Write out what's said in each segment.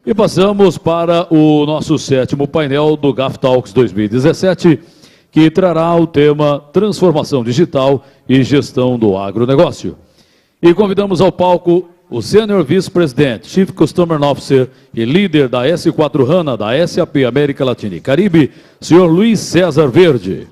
E passamos para o nosso sétimo painel do GAF Talks 2017, que trará o tema Transformação Digital e Gestão do Agronegócio. E convidamos ao palco o Senior Vice-Presidente, Chief Customer Officer e líder da S4HANA da SAP América Latina e Caribe, Sr. Luiz César Verde.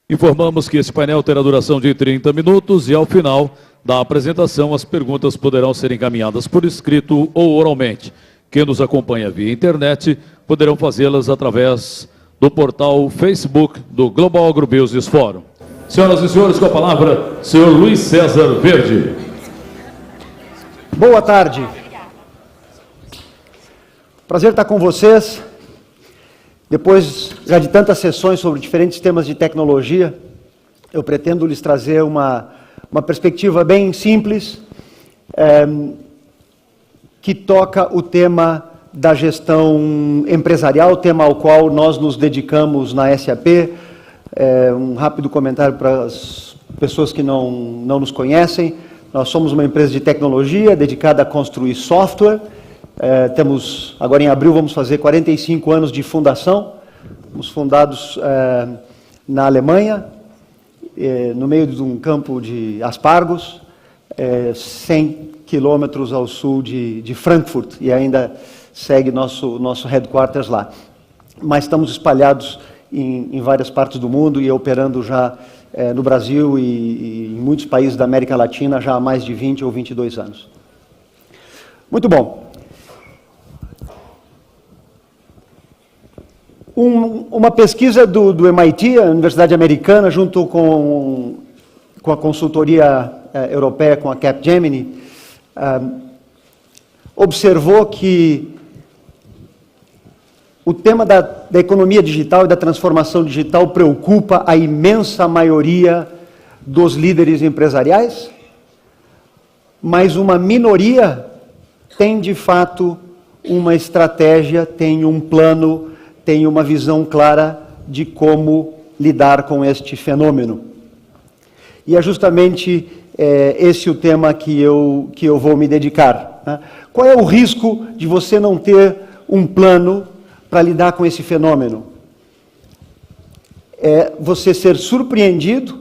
Informamos que esse painel terá duração de 30 minutos e, ao final da apresentação, as perguntas poderão ser encaminhadas por escrito ou oralmente. Quem nos acompanha via internet poderão fazê-las através do portal Facebook do Global Agrobusiness Forum. Senhoras e senhores, com a palavra, senhor Luiz César Verde. Boa tarde. Prazer estar com vocês. Depois já de tantas sessões sobre diferentes temas de tecnologia, eu pretendo lhes trazer uma perspectiva bem simples, que toca o tema da gestão empresarial, tema ao qual nós nos dedicamos na SAP. Um rápido comentário para as pessoas que não nos conhecem. Nós somos uma empresa de tecnologia dedicada a construir software. Temos, agora em abril, vamos fazer 45 anos de fundação. Fomos fundados na Alemanha, no meio de um campo de aspargos, 100 quilômetros ao sul de Frankfurt, e ainda segue nosso headquarters lá. Mas estamos espalhados em várias partes do mundo e operando já no Brasil e em muitos países da América Latina já há mais de 20 ou 22 anos. Muito bom. Uma pesquisa do MIT, a Universidade Americana, junto com a consultoria europeia, com a Capgemini, observou que o tema da economia digital e da transformação digital preocupa a imensa maioria dos líderes empresariais, mas uma minoria tem, de fato, uma estratégia, tem um plano, tem uma visão clara de como lidar com este fenômeno. E é justamente esse o tema que eu vou me dedicar, né? Qual é o risco de você não ter um plano para lidar com esse fenômeno? É você ser surpreendido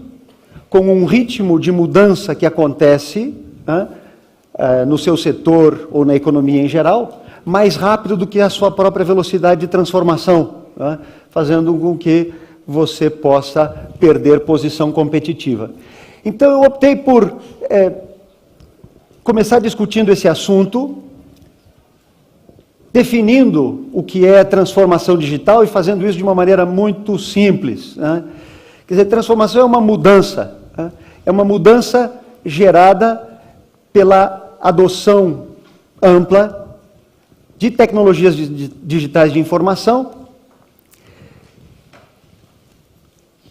com um ritmo de mudança que acontece, né, no seu setor ou na economia em geral, mais rápido do que a sua própria velocidade de transformação, né, fazendo com que você possa perder posição competitiva. Então eu optei por começar discutindo esse assunto, definindo o que é transformação digital e fazendo isso de uma maneira muito simples, né? Quer dizer, transformação é uma mudança, né? É uma mudança gerada pela adoção ampla de tecnologias digitais de informação.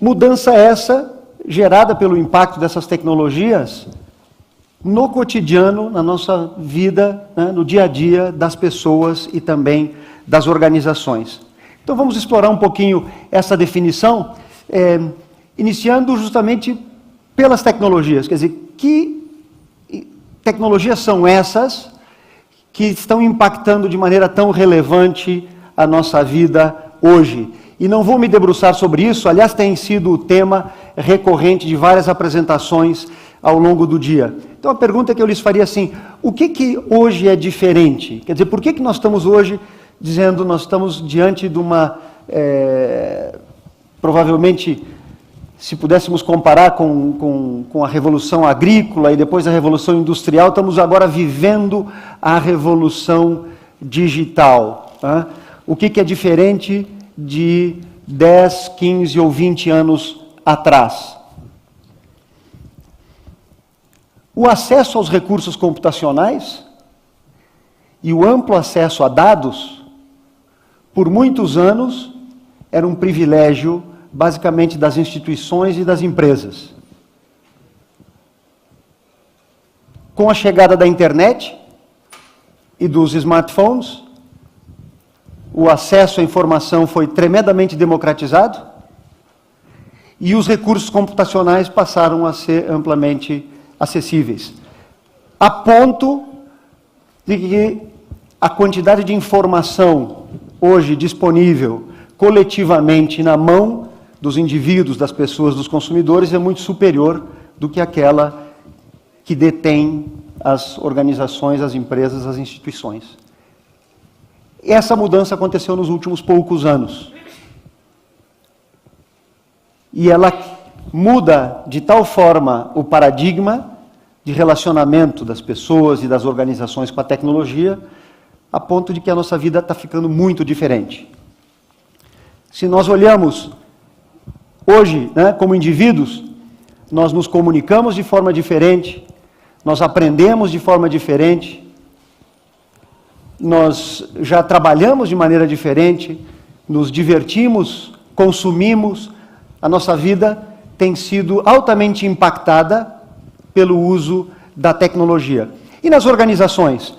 Mudança essa gerada pelo impacto dessas tecnologias no cotidiano, na nossa vida, né, no dia a dia das pessoas e também das organizações. Então vamos explorar um pouquinho essa definição, iniciando justamente pelas tecnologias. Quer dizer, que tecnologias são essas que estão impactando de maneira tão relevante a nossa vida hoje? E não vou me debruçar sobre isso, aliás, tem sido o tema recorrente de várias apresentações ao longo do dia. Então a pergunta que eu lhes faria assim, o que hoje é diferente? Quer dizer, por que nós estamos hoje dizendo, nós estamos diante de uma, provavelmente, se pudéssemos comparar com a Revolução Agrícola e depois a Revolução Industrial, estamos agora vivendo a Revolução Digital, né? O que é diferente de 10, 15 ou 20 anos atrás? O acesso aos recursos computacionais e o amplo acesso a dados, por muitos anos, era um privilégio, basicamente, das instituições e das empresas. Com a chegada da internet e dos smartphones, o acesso à informação foi tremendamente democratizado e os recursos computacionais passaram a ser amplamente acessíveis, a ponto de que a quantidade de informação hoje disponível coletivamente na mão dos indivíduos, das pessoas, dos consumidores, é muito superior do que aquela que detém as organizações, as empresas, as instituições. Essa mudança aconteceu nos últimos poucos anos. E ela muda de tal forma o paradigma de relacionamento das pessoas e das organizações com a tecnologia, a ponto de que a nossa vida está ficando muito diferente. Se nós olhamos hoje, né, como indivíduos, nós nos comunicamos de forma diferente, nós aprendemos de forma diferente, nós já trabalhamos de maneira diferente, nos divertimos, consumimos, a nossa vida tem sido altamente impactada pelo uso da tecnologia. E nas organizações?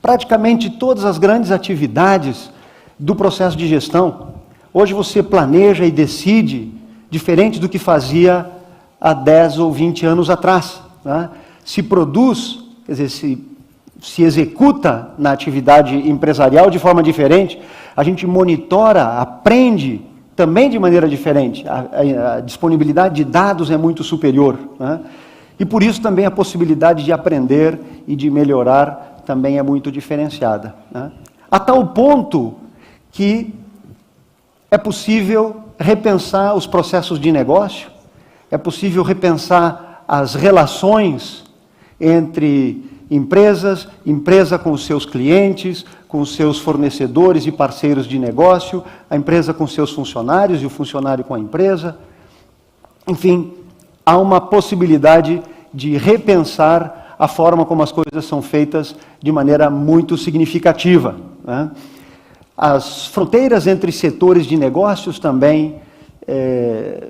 Praticamente todas as grandes atividades do processo de gestão, hoje você planeja e decide diferente do que fazia há 10 ou 20 anos atrás, né? Se produz, quer dizer, se executa na atividade empresarial de forma diferente, a gente monitora, aprende também de maneira diferente, a disponibilidade de dados é muito superior, né? E por isso também a possibilidade de aprender e de melhorar também é muito diferenciada, né? A tal ponto que é possível repensar os processos de negócio, é possível repensar as relações entre empresas, empresa com os seus clientes, com os seus fornecedores e parceiros de negócio, a empresa com seus funcionários e o funcionário com a empresa. Enfim, há uma possibilidade de repensar a forma como as coisas são feitas de maneira muito significativa, né? As fronteiras entre setores de negócios também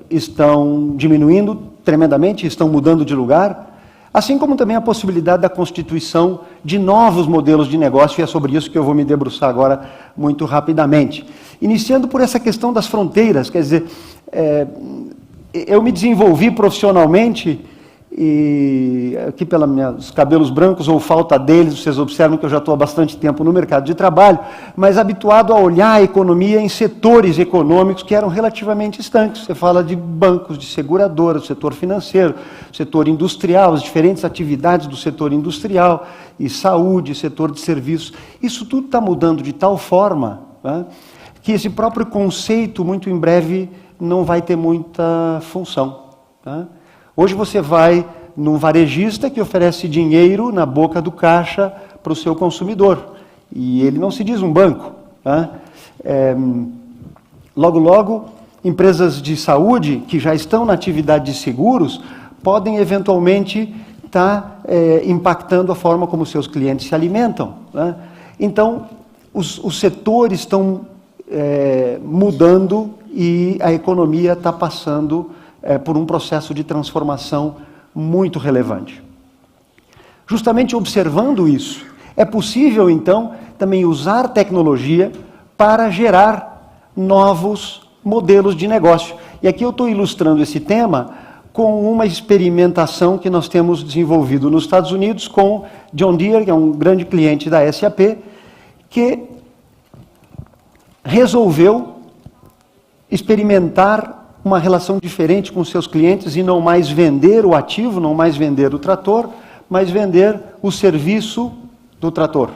estão diminuindo tremendamente, estão mudando de lugar, assim como também a possibilidade da constituição de novos modelos de negócio, e é sobre isso que eu vou me debruçar agora muito rapidamente. Iniciando por essa questão das fronteiras, quer dizer, eu me desenvolvi profissionalmente, e aqui pelos meus cabelos brancos ou falta deles, vocês observam que eu já estou há bastante tempo no mercado de trabalho, mas habituado a olhar a economia em setores econômicos que eram relativamente estanques. Você fala de bancos, de seguradoras, setor financeiro, setor industrial, as diferentes atividades do setor industrial, e saúde, setor de serviços. Isso tudo está mudando de tal forma, né, que esse próprio conceito, muito em breve, não vai ter muita função, tá? Hoje você vai num varejista que oferece dinheiro na boca do caixa para o seu consumidor. E ele não se diz um banco, tá? Logo, logo, empresas de saúde que já estão na atividade de seguros podem eventualmente estar impactando a forma como seus clientes se alimentam, né? Então, os setores estão mudando e a economia está passando por um processo de transformação muito relevante. Justamente observando isso, é possível, então, também usar tecnologia para gerar novos modelos de negócio. E aqui eu estou ilustrando esse tema com uma experimentação que nós temos desenvolvido nos Estados Unidos com John Deere, que é um grande cliente da SAP, que resolveu experimentar uma relação diferente com seus clientes e não mais vender o ativo, não mais vender o trator, mas vender o serviço do trator.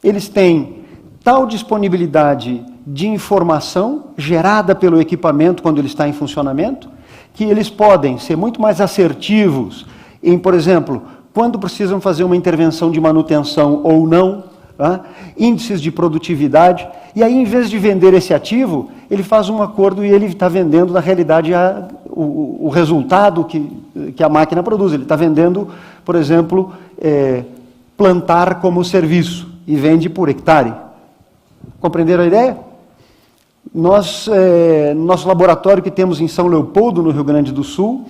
Eles têm tal disponibilidade de informação gerada pelo equipamento quando ele está em funcionamento, que eles podem ser muito mais assertivos em, por exemplo, quando precisam fazer uma intervenção de manutenção ou não, tá? Índices de produtividade, e aí, em vez de vender esse ativo, ele faz um acordo e ele está vendendo, na realidade, o resultado que a máquina produz. Ele está vendendo, por exemplo, plantar como serviço, e vende por hectare. Compreenderam a ideia? Nós, nosso laboratório que temos em São Leopoldo, no Rio Grande do Sul,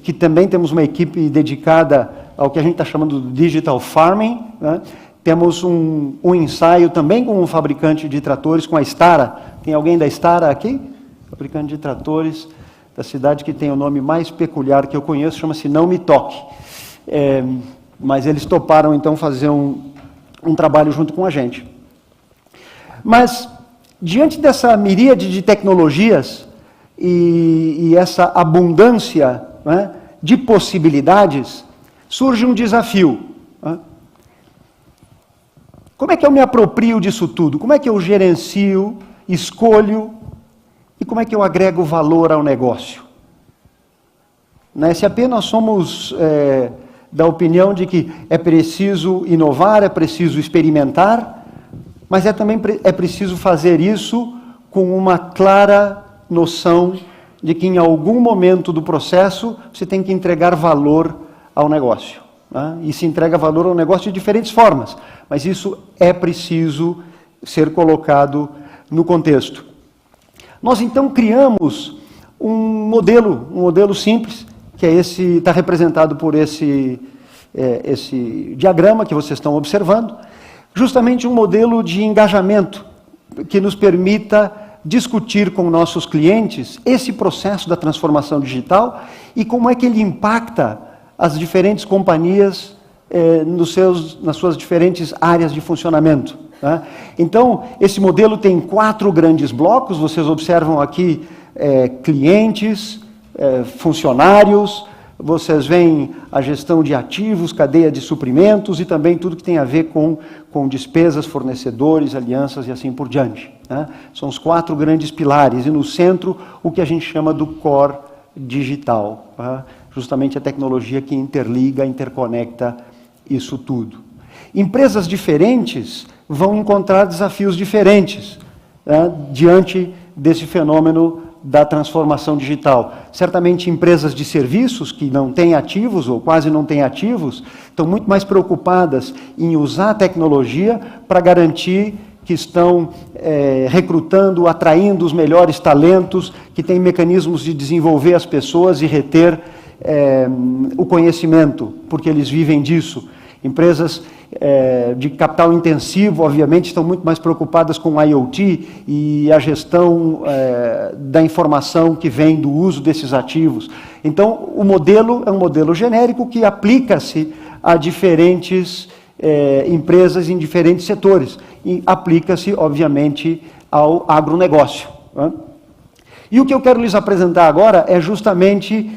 que também temos uma equipe dedicada ao que a gente está chamando de Digital Farming, né? Temos um ensaio também com um fabricante de tratores, com a Stara. Tem alguém da Stara aqui? Fabricante de tratores da cidade que tem o nome mais peculiar que eu conheço, chama-se Não Me Toque. mas eles toparam então fazer um trabalho junto com a gente. Mas, diante dessa miríade de tecnologias e essa abundância, né, de possibilidades, surge um desafio. Né? Como é que eu me aproprio disso tudo? Como é que eu gerencio, escolho e como é que eu agrego valor ao negócio? Na SAP nós somos da opinião de que é preciso inovar, é preciso experimentar, mas também é preciso fazer isso com uma clara noção de que em algum momento do processo você tem que entregar valor ao negócio. Né? E se entrega valor ao negócio de diferentes formas, mas isso é preciso ser colocado no contexto. Nós então criamos um modelo simples, que é esse, está representado por esse diagrama que vocês estão observando, justamente um modelo de engajamento que nos permita discutir com nossos clientes esse processo da transformação digital e como é que ele impacta as diferentes companhias nas suas diferentes áreas de funcionamento. Né? Então, esse modelo tem 4 grandes blocos, vocês observam aqui clientes, funcionários, vocês veem a gestão de ativos, cadeia de suprimentos e também tudo que tem a ver com despesas, fornecedores, alianças e assim por diante. Né? São os 4 grandes pilares e no centro o que a gente chama do core digital, tá? Justamente a tecnologia que interliga, interconecta isso tudo. Empresas diferentes vão encontrar desafios diferentes, né, diante desse fenômeno da transformação digital. Certamente empresas de serviços que não têm ativos ou quase não têm ativos estão muito mais preocupadas em usar a tecnologia para garantir que estão recrutando, atraindo os melhores talentos, que têm mecanismos de desenvolver as pessoas e reter o conhecimento, porque eles vivem disso. Empresas de capital intensivo, obviamente, estão muito mais preocupadas com o IoT e a gestão da informação que vem do uso desses ativos. Então, o modelo é um modelo genérico que aplica-se a diferentes empresas em diferentes setores e aplica-se, obviamente, ao agronegócio. Né? E o que eu quero lhes apresentar agora é justamente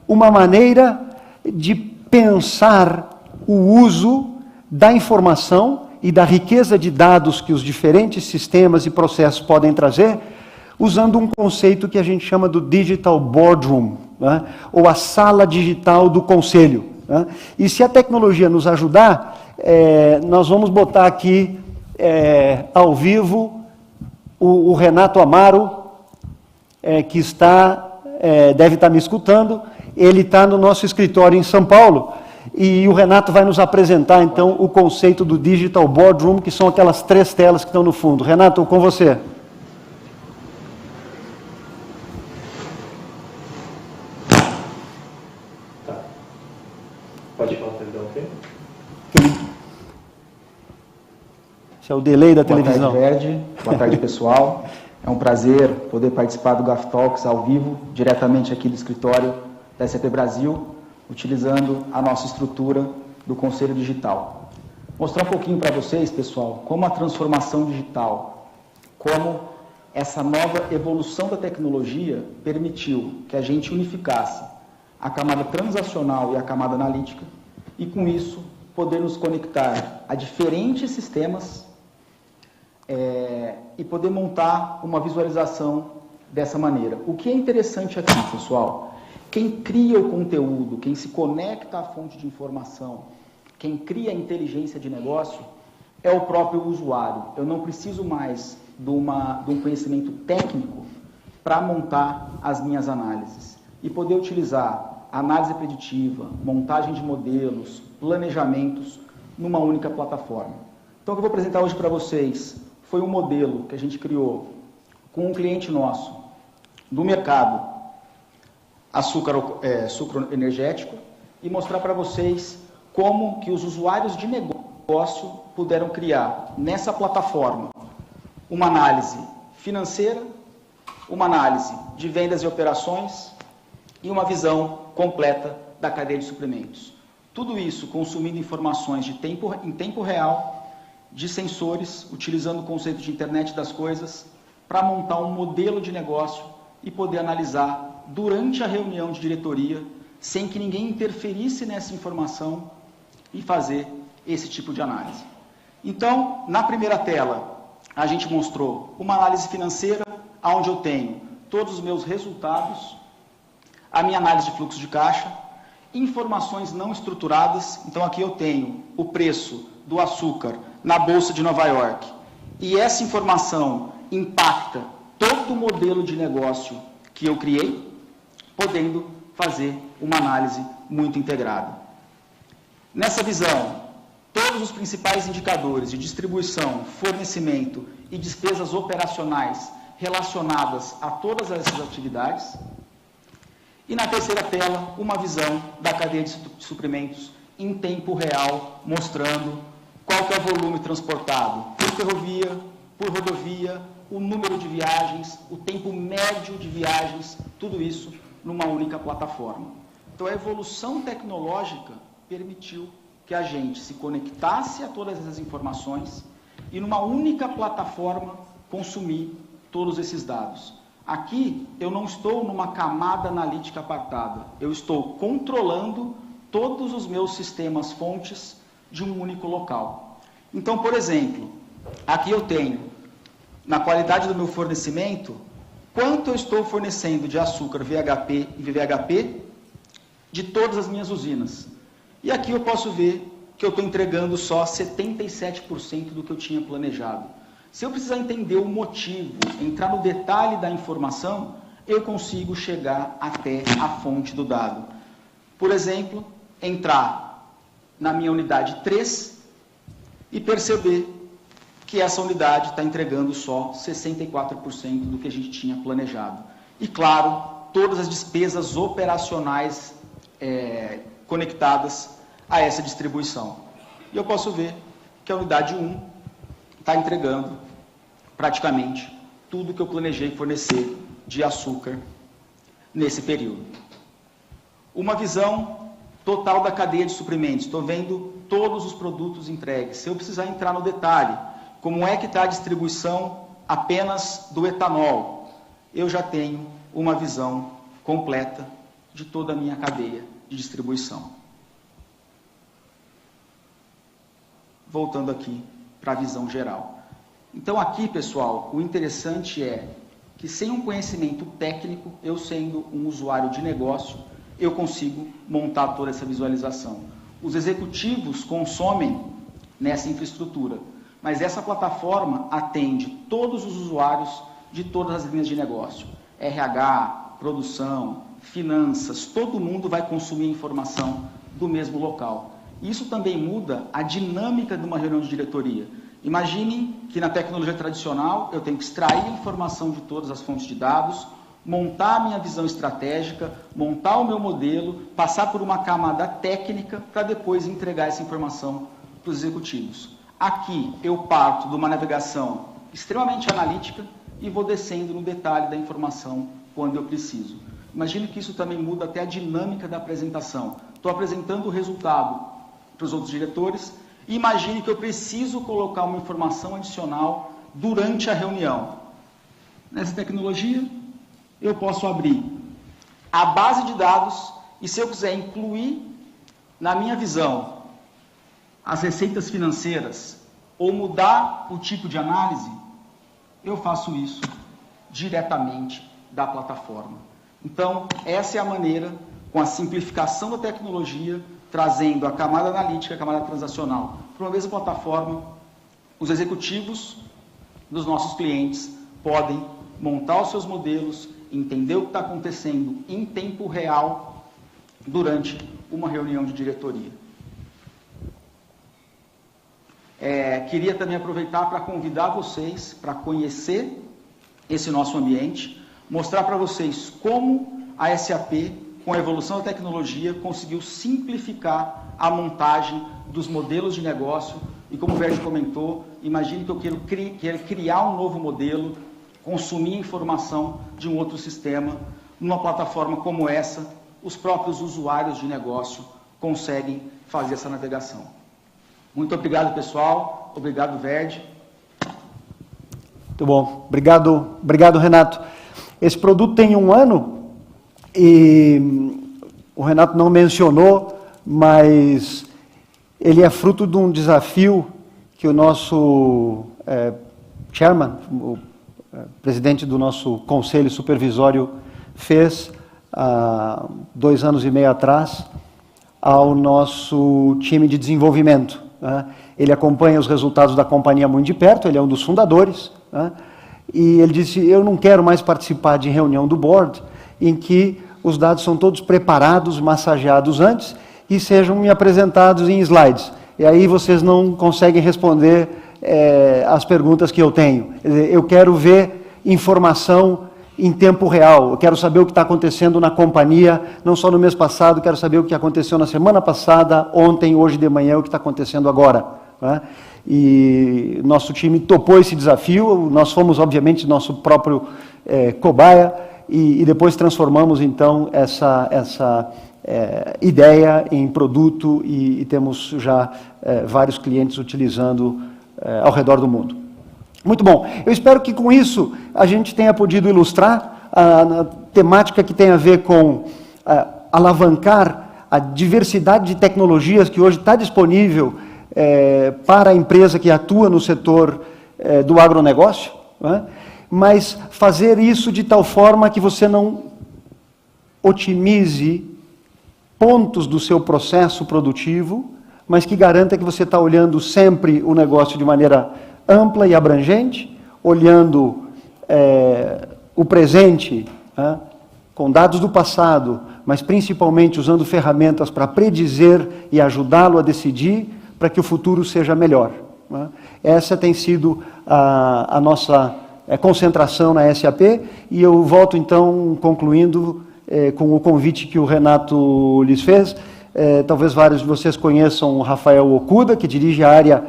uma maneira de pensar o uso da informação e da riqueza de dados que os diferentes sistemas e processos podem trazer, usando um conceito que a gente chama do Digital Boardroom, né? Ou a sala digital do conselho. Né? E se a tecnologia nos ajudar, nós vamos botar aqui ao vivo o Renato Amaro, que deve estar me escutando. Ele está no nosso escritório em São Paulo. E o Renato vai nos apresentar, então, o conceito do Digital Boardroom, que são aquelas 3 telas que estão no fundo. Renato, com você. Tá. Pode falar, ok? Esse é o delay da televisão. Boa tarde, Verde. Boa tarde, pessoal. É um prazer poder participar do GAF Talks ao vivo, diretamente aqui do escritório da SAP Brasil, utilizando a nossa estrutura do Conselho Digital. Mostrar um pouquinho para vocês, pessoal, como a transformação digital, como essa nova evolução da tecnologia permitiu que a gente unificasse a camada transacional e a camada analítica e, com isso, poder nos conectar a diferentes sistemas e poder montar uma visualização dessa maneira. O que é interessante aqui, pessoal? Quem cria o conteúdo, quem se conecta à fonte de informação, quem cria a inteligência de negócio, é o próprio usuário. Eu não preciso mais de um conhecimento técnico para montar as minhas análises. E poder utilizar análise preditiva, montagem de modelos, planejamentos, numa única plataforma. Então, o que eu vou apresentar hoje para vocês foi um modelo que a gente criou com um cliente nosso do mercado sucro energético e mostrar para vocês como que os usuários de negócio puderam criar nessa plataforma uma análise financeira, uma análise de vendas e operações e uma visão completa da cadeia de suprimentos. Tudo isso consumindo informações em tempo real, de sensores, utilizando o conceito de internet das coisas, para montar um modelo de negócio e poder analisar durante a reunião de diretoria, sem que ninguém interferisse nessa informação e fazer esse tipo de análise. Então, na primeira tela, a gente mostrou uma análise financeira, onde eu tenho todos os meus resultados, a minha análise de fluxo de caixa, informações não estruturadas. Então, aqui eu tenho o preço do açúcar na Bolsa de Nova York, e essa informação impacta todo o modelo de negócio que eu criei, podendo fazer uma análise muito integrada. Nessa visão, todos os principais indicadores de distribuição, fornecimento e despesas operacionais relacionadas a todas essas atividades. E na terceira tela, uma visão da cadeia de suprimentos em tempo real, mostrando qual que é o volume transportado por ferrovia, por rodovia, o número de viagens, o tempo médio de viagens, tudo isso numa única plataforma. Então, a evolução tecnológica permitiu que a gente se conectasse a todas essas informações e numa única plataforma consumir todos esses dados. Aqui eu não estou numa camada analítica apartada, eu estou controlando todos os meus sistemas fontes de um único local. Então, por exemplo, aqui eu tenho, na qualidade do meu fornecimento, quanto eu estou fornecendo de açúcar VHP e VVHP de todas as minhas usinas. E aqui eu posso ver que eu estou entregando só 77% do que eu tinha planejado. Se eu precisar entender o motivo, entrar no detalhe da informação, eu consigo chegar até a fonte do dado. Por exemplo, entrar na minha unidade 3 e perceber que essa unidade está entregando só 64% do que a gente tinha planejado. E, claro, todas as despesas operacionais conectadas a essa distribuição. E eu posso ver que a unidade 1 está entregando praticamente tudo que eu planejei fornecer de açúcar nesse período. Uma visão total da cadeia de suprimentos. Estou vendo todos os produtos entregues. Se eu precisar entrar no detalhe, como é que está a distribuição apenas do etanol, eu já tenho uma visão completa de toda a minha cadeia de distribuição. Voltando aqui para a visão geral. Então aqui, pessoal, o interessante é que sem um conhecimento técnico, eu sendo um usuário de negócio, eu consigo montar toda essa visualização. Os executivos consomem nessa infraestrutura, mas essa plataforma atende todos os usuários de todas as linhas de negócio. RH, produção, finanças, todo mundo vai consumir informação do mesmo local. Isso também muda a dinâmica de uma reunião de diretoria. Imagine que na tecnologia tradicional eu tenho que extrair a informação de todas as fontes de dados, montar a minha visão estratégica, montar o meu modelo, passar por uma camada técnica para depois entregar essa informação para os executivos. Aqui eu parto de uma navegação extremamente analítica e vou descendo no detalhe da informação quando eu preciso. Imagine que isso também muda até a dinâmica da apresentação. Estou apresentando o resultado para os outros diretores e imagine que eu preciso colocar uma informação adicional durante a reunião. Nessa tecnologia, eu posso abrir a base de dados e, se eu quiser incluir na minha visão as receitas financeiras ou mudar o tipo de análise, eu faço isso diretamente da plataforma. Então, essa é a maneira, com a simplificação da tecnologia, trazendo a camada analítica, a camada transacional para uma mesma plataforma, os executivos dos nossos clientes podem montar os seus modelos, entender o que está acontecendo em tempo real durante uma reunião de diretoria. Queria também aproveitar para convidar vocês para conhecer esse nosso ambiente, mostrar para vocês como a SAP, com a evolução da tecnologia, conseguiu simplificar a montagem dos modelos de negócio. E como o Verde comentou, imagine que eu quero criar um novo modelo, consumir informação de um outro sistema, numa plataforma como essa, os próprios usuários de negócio conseguem fazer essa navegação. Muito obrigado, pessoal. Obrigado, Verde. Muito bom. Obrigado, Renato. Esse produto tem 1 ano e o Renato não mencionou, mas ele é fruto de um desafio que o nosso chairman, o presidente do nosso conselho supervisório, fez há 2 anos e meio atrás ao nosso time de desenvolvimento. Né? Ele acompanha os resultados da companhia muito de perto, ele é um dos fundadores, né? E ele disse, eu não quero mais participar de reunião do board em que os dados são todos preparados, massageados antes e sejam me apresentados em slides. E aí vocês não conseguem responder as perguntas que eu tenho. Quer dizer, eu quero ver informação em tempo real, eu quero saber o que está acontecendo na companhia, não só no mês passado, quero saber o que aconteceu na semana passada, ontem, hoje de manhã, o que está acontecendo agora. Né? E nosso time topou esse desafio, nós fomos, obviamente, nosso próprio cobaia, e depois transformamos, então, essa ideia em produto e temos já vários clientes utilizando ao redor do mundo. Muito bom. Eu espero que com isso a gente tenha podido ilustrar a temática que tem a ver com alavancar a diversidade de tecnologias que hoje está disponível para a empresa que atua no setor do agronegócio, né? Mas fazer isso de tal forma que você não otimize pontos do seu processo produtivo, mas que garanta que você está olhando sempre o negócio de maneira ampla e abrangente, olhando o presente, né, com dados do passado, mas principalmente usando ferramentas para predizer e ajudá-lo a decidir para que o futuro seja melhor. Né? Essa tem sido a nossa concentração na SAP, e eu volto então concluindo com o convite que o Renato lhes fez. Talvez vários de vocês conheçam o Rafael Okuda, que dirige a área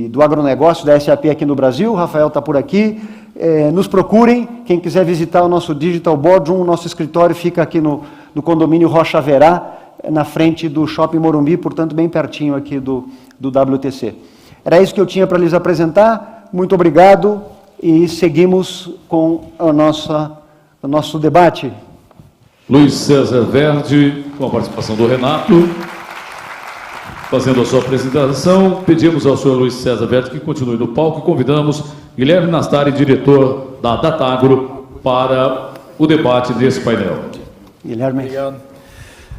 do agronegócio da SAP aqui no Brasil. O Rafael está por aqui. Nos procurem, quem quiser visitar o nosso Digital Boardroom, o nosso escritório fica aqui no condomínio Rocha Verá, na frente do Shopping Morumbi, portanto bem pertinho aqui do WTC. Era isso que eu tinha para lhes apresentar. Muito obrigado e seguimos com o nosso debate. Luiz César Verde, com a participação do Renato, fazendo a sua apresentação. Pedimos ao senhor Luiz César Verde que continue no palco e convidamos Guilherme Nastari, diretor da Datagro, para o debate desse painel. Guilherme. Obrigado.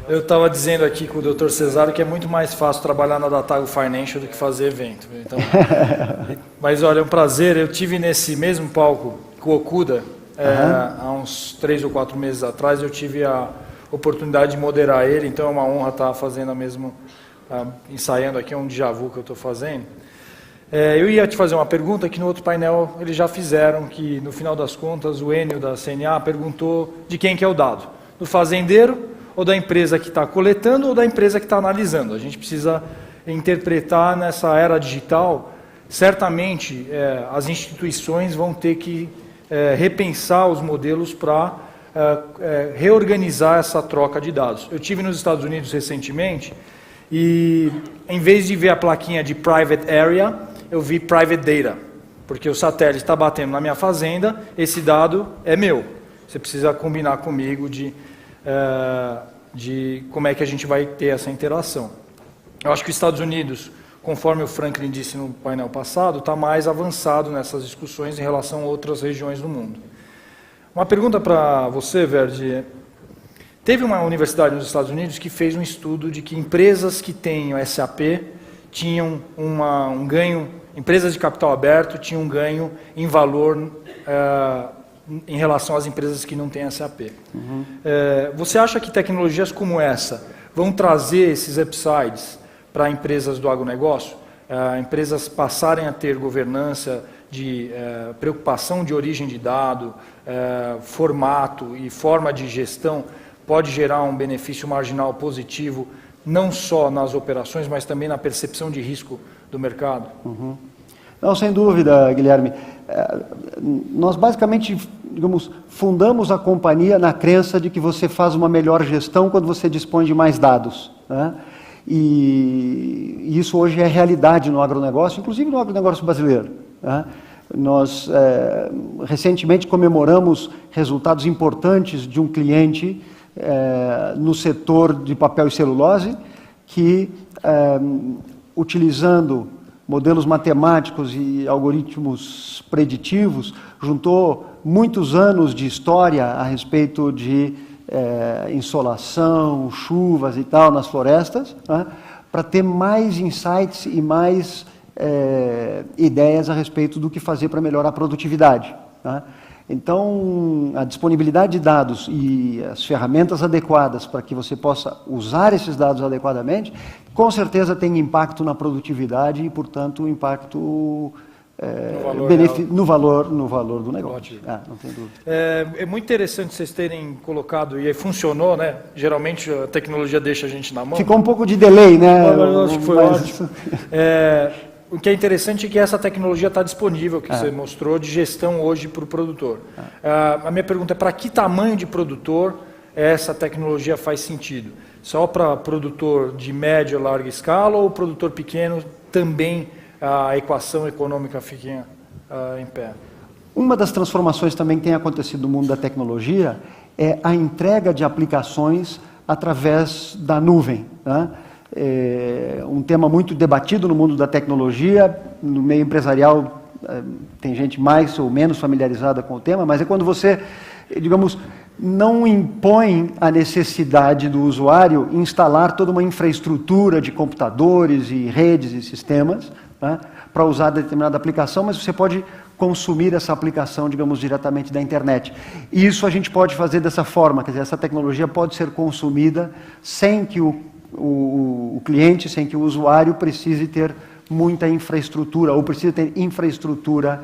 Eu estava dizendo aqui com o Dr. Cesário que é muito mais fácil trabalhar na Datagro Financial do que fazer evento. Então, mas olha, é um prazer. Eu tive nesse mesmo palco com o Okuda, há uns 3 ou 4 meses atrás. Eu tive a oportunidade de moderar ele, então é uma honra estar fazendo ensaiando aqui, um déjà vu que eu estou fazendo. Eu ia te fazer uma pergunta que no outro painel eles já fizeram, que no final das contas o Enio da CNA perguntou de quem que é o dado, do fazendeiro ou da empresa que está coletando ou da empresa que está analisando. A gente precisa interpretar nessa era digital, certamente as instituições vão ter que repensar os modelos para reorganizar essa troca de dados. Eu estive nos Estados Unidos recentemente e, em vez de ver a plaquinha de Private Area, eu vi Private Data, porque o satélite está batendo na minha fazenda, esse dado é meu. Você precisa combinar comigo de como é que a gente vai ter essa interação. Eu acho que os Estados Unidos, conforme o Franklin disse no painel passado, está mais avançado nessas discussões em relação a outras regiões do mundo. Uma pergunta para você, Verde. Teve uma universidade nos Estados Unidos que fez um estudo de que empresas que têm o SAP tinham um ganho, empresas de capital aberto tinham um ganho em valor em relação às empresas que não têm SAP. Você acha que tecnologias como essa vão trazer esses upsides para empresas do agronegócio? Empresas passarem a ter governança de preocupação de origem de dado, formato e forma de gestão, pode gerar um benefício marginal positivo, não só nas operações, mas também na percepção de risco do mercado? Não, sem dúvida, Guilherme. Nós basicamente, digamos, fundamos a companhia na crença de que você faz uma melhor gestão quando você dispõe de mais dados. né? E isso hoje é realidade no agronegócio, inclusive no agronegócio brasileiro, né? Nós recentemente comemoramos resultados importantes de um cliente no setor de papel e celulose, que utilizando modelos matemáticos e algoritmos preditivos, juntou muitos anos de história a respeito de insolação, chuvas e tal nas florestas, né, para ter mais insights e mais ideias a respeito do que fazer para melhorar a produtividade, né? Então, a disponibilidade de dados e as ferramentas adequadas para que você possa usar esses dados adequadamente, com certeza tem impacto na produtividade e, portanto, impacto no valor do negócio. Não tem dúvida. É muito interessante vocês terem colocado, e aí funcionou, né? Geralmente a tecnologia deixa a gente na mão. Ficou um pouco de delay, né? Eu acho que foi ótimo. O que é interessante é que essa tecnologia está disponível, que você mostrou, de gestão hoje para o produtor. A minha pergunta é, para que tamanho de produtor essa tecnologia faz sentido? Só para produtor de média ou larga escala, ou produtor pequeno também a equação econômica fica em pé? Uma das transformações também que tem acontecido no mundo da tecnologia é a entrega de aplicações através da nuvem, né? Um tema muito debatido no mundo da tecnologia, no meio empresarial tem gente mais ou menos familiarizada com o tema, mas é quando você, digamos, não impõe a necessidade do usuário instalar toda uma infraestrutura de computadores e redes e sistemas, né, para usar determinada aplicação, mas você pode consumir essa aplicação, digamos, diretamente da internet. E isso a gente pode fazer dessa forma, quer dizer, essa tecnologia pode ser consumida sem que o cliente, sem que o usuário precise ter muita infraestrutura, ou precise ter infraestrutura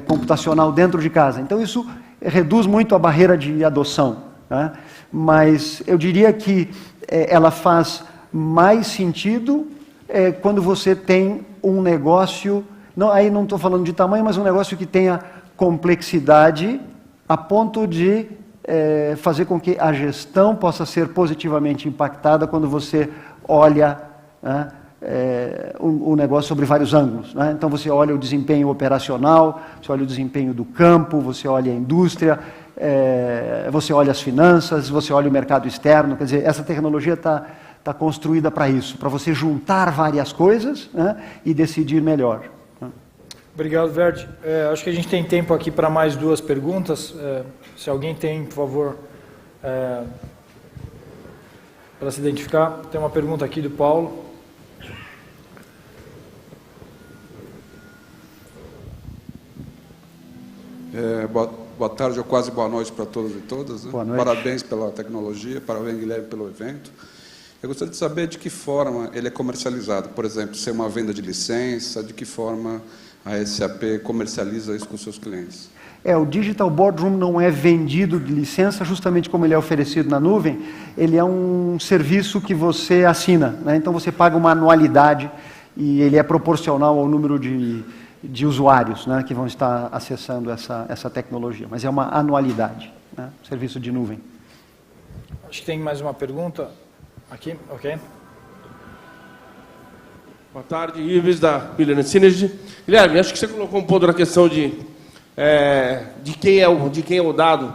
computacional dentro de casa. Então isso reduz muito a barreira de adoção, né? Mas eu diria que ela faz mais sentido quando você tem um negócio, aí não estou falando de tamanho, mas um negócio que tenha complexidade a ponto de fazer com que a gestão possa ser positivamente impactada quando você olha, né, o negócio sobre vários ângulos, né? Então você olha o desempenho operacional, você olha o desempenho do campo, você olha a indústria, você olha as finanças, você olha o mercado externo. Quer dizer, essa tecnologia está construída para isso, para você juntar várias coisas, né, e decidir melhor. Obrigado, Verdi. Acho que a gente tem tempo aqui para mais duas perguntas. Se alguém tem, por favor, para se identificar. Tem uma pergunta aqui do Paulo. Boa tarde ou quase boa noite para todos e todas, né? Boa noite. Parabéns pela tecnologia, parabéns, Guilherme, pelo evento. Eu gostaria de saber de que forma ele é comercializado. Por exemplo, se é uma venda de licença, de que forma a SAP comercializa isso com seus clientes? O Digital Boardroom não é vendido de licença, justamente como ele é oferecido na nuvem. Ele é um serviço que você assina, né? Então você paga uma anualidade e ele é proporcional ao número de usuários, né, que vão estar acessando essa tecnologia. Mas é uma anualidade, né? Serviço de nuvem. Acho que tem mais uma pergunta aqui, ok? Boa tarde, Ives, da Millennium Synergy. Guilherme, acho que você colocou um ponto na questão de quem é o dado.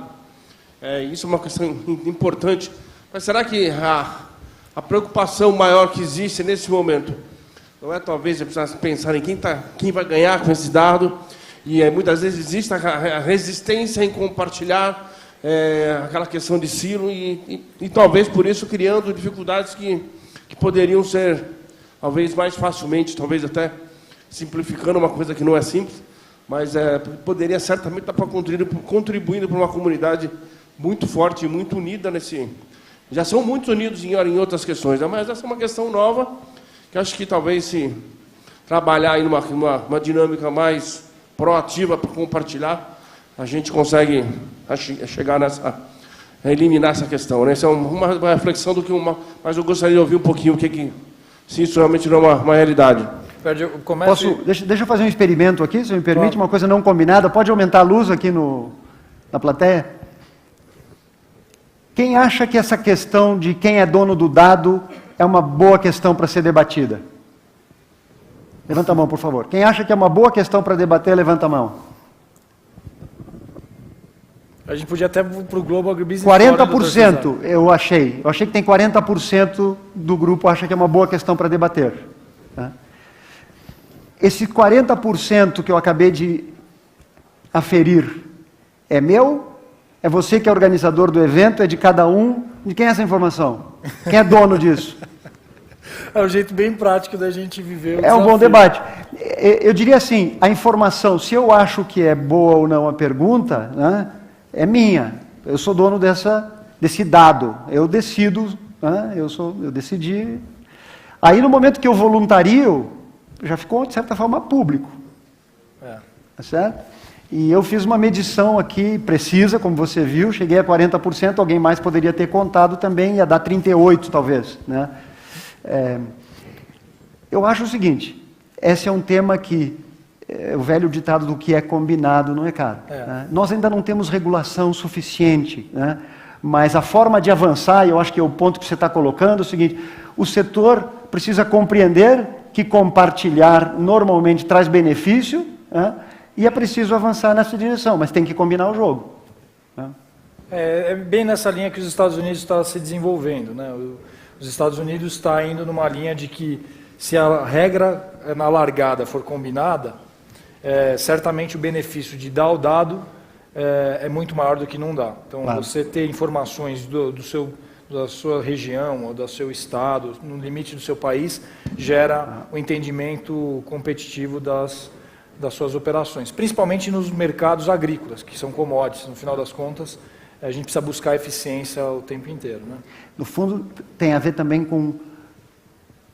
Isso é uma questão importante. Mas será que a preocupação maior que existe nesse momento não é talvez pensar em quem vai ganhar com esse dado? E muitas vezes existe a resistência em compartilhar aquela questão de silo e talvez por isso criando dificuldades que poderiam ser talvez mais facilmente, talvez até simplificando uma coisa que não é simples, mas poderia certamente estar contribuindo para uma comunidade muito forte e muito unida nesse... Já são muito unidos em outras questões, né? Mas essa é uma questão nova, que acho que talvez se trabalhar aí numa dinâmica mais proativa para compartilhar, a gente consegue chegar a eliminar essa questão, né? Isso é uma reflexão do que mas eu gostaria de ouvir um pouquinho se isso realmente não é uma realidade. Deixa eu fazer um experimento aqui, se me permite, claro. Uma coisa não combinada. Pode aumentar a luz aqui na plateia? Quem acha que essa questão de quem é dono do dado é uma boa questão para ser debatida? Levanta a mão, por favor. Quem acha que é uma boa questão para debater, levanta a mão. A gente podia até para o Globo Agribusiness. 40% eu achei. Eu achei que tem 40% do grupo acha que é uma boa questão para debater. Tá? Esse 40% que eu acabei de aferir é meu? É você que é organizador do evento? É de cada um? De quem é essa informação? Quem é dono disso? É um jeito bem prático da gente viver o É um bom debate. Eu diria assim, a informação, se eu acho que é boa ou não a pergunta, né, é minha. Eu sou dono desse dado. Eu decido, né, eu decidi. Aí no momento que eu voluntario, já ficou, de certa forma, público. Tá certo? E eu fiz uma medição aqui precisa, como você viu, cheguei a 40%, alguém mais poderia ter contado também, ia dar 38% talvez, né? Eu acho o seguinte, esse é um tema que, o velho ditado do que é combinado não é caro. Né? Nós ainda não temos regulação suficiente, né? Mas a forma de avançar, e eu acho que é o ponto que você está colocando, é o seguinte, o setor precisa compreender que compartilhar normalmente traz benefício, né? E é preciso avançar nessa direção, mas tem que combinar o jogo. Né? É bem nessa linha que os Estados Unidos estão se desenvolvendo, né? Os Estados Unidos estão indo numa linha de que, se a regra na largada for combinada, certamente o benefício de dar o dado é muito maior do que não dar. Então, claro, você ter informações da sua região ou do seu estado, no limite do seu país, gera o entendimento competitivo das suas operações, principalmente nos mercados agrícolas, que são commodities. No final das contas, a gente precisa buscar eficiência o tempo inteiro. Né? No fundo, tem a ver também com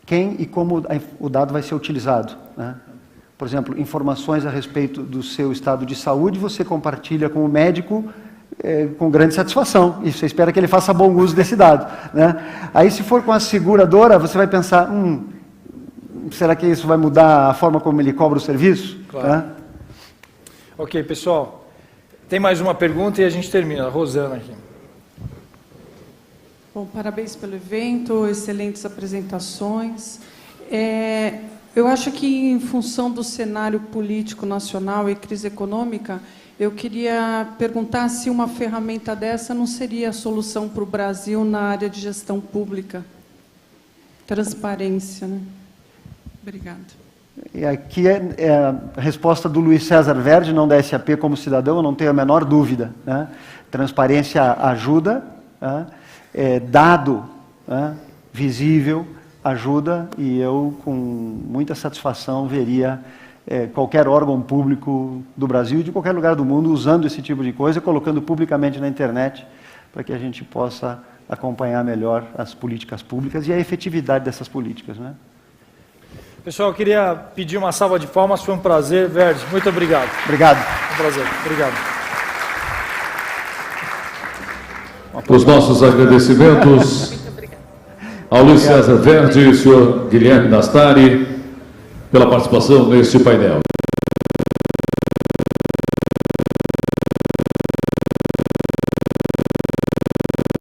quem e como o dado vai ser utilizado. Né? Por exemplo, informações a respeito do seu estado de saúde, você compartilha com o médico com grande satisfação, e você espera que ele faça bom uso desse dado. Né? Aí, se for com a seguradora, você vai pensar, será que isso vai mudar a forma como ele cobra o serviço? Claro. Né? Ok, pessoal. Tem mais uma pergunta e a gente termina. A Rosana aqui. Bom, parabéns pelo evento, excelentes apresentações. Eu acho que, em função do cenário político nacional e crise econômica, eu queria perguntar se uma ferramenta dessa não seria a solução para o Brasil na área de gestão pública. Transparência, né? Obrigada. E aqui é a resposta do Luiz César Verde, não da SAP como cidadão, eu não tenho a menor dúvida. Né? Transparência ajuda, né? Dado, né? Visível ajuda, e eu com muita satisfação veria qualquer órgão público do Brasil e de qualquer lugar do mundo usando esse tipo de coisa, colocando publicamente na internet, para que a gente possa acompanhar melhor as políticas públicas e a efetividade dessas políticas. Né? Pessoal, eu queria pedir uma salva de palmas, foi um prazer. Verde, muito obrigado. Obrigado. Um prazer, obrigado. Os nossos agradecimentos ao Luiz César Verde e ao senhor Guilherme Nastari pela participação neste painel.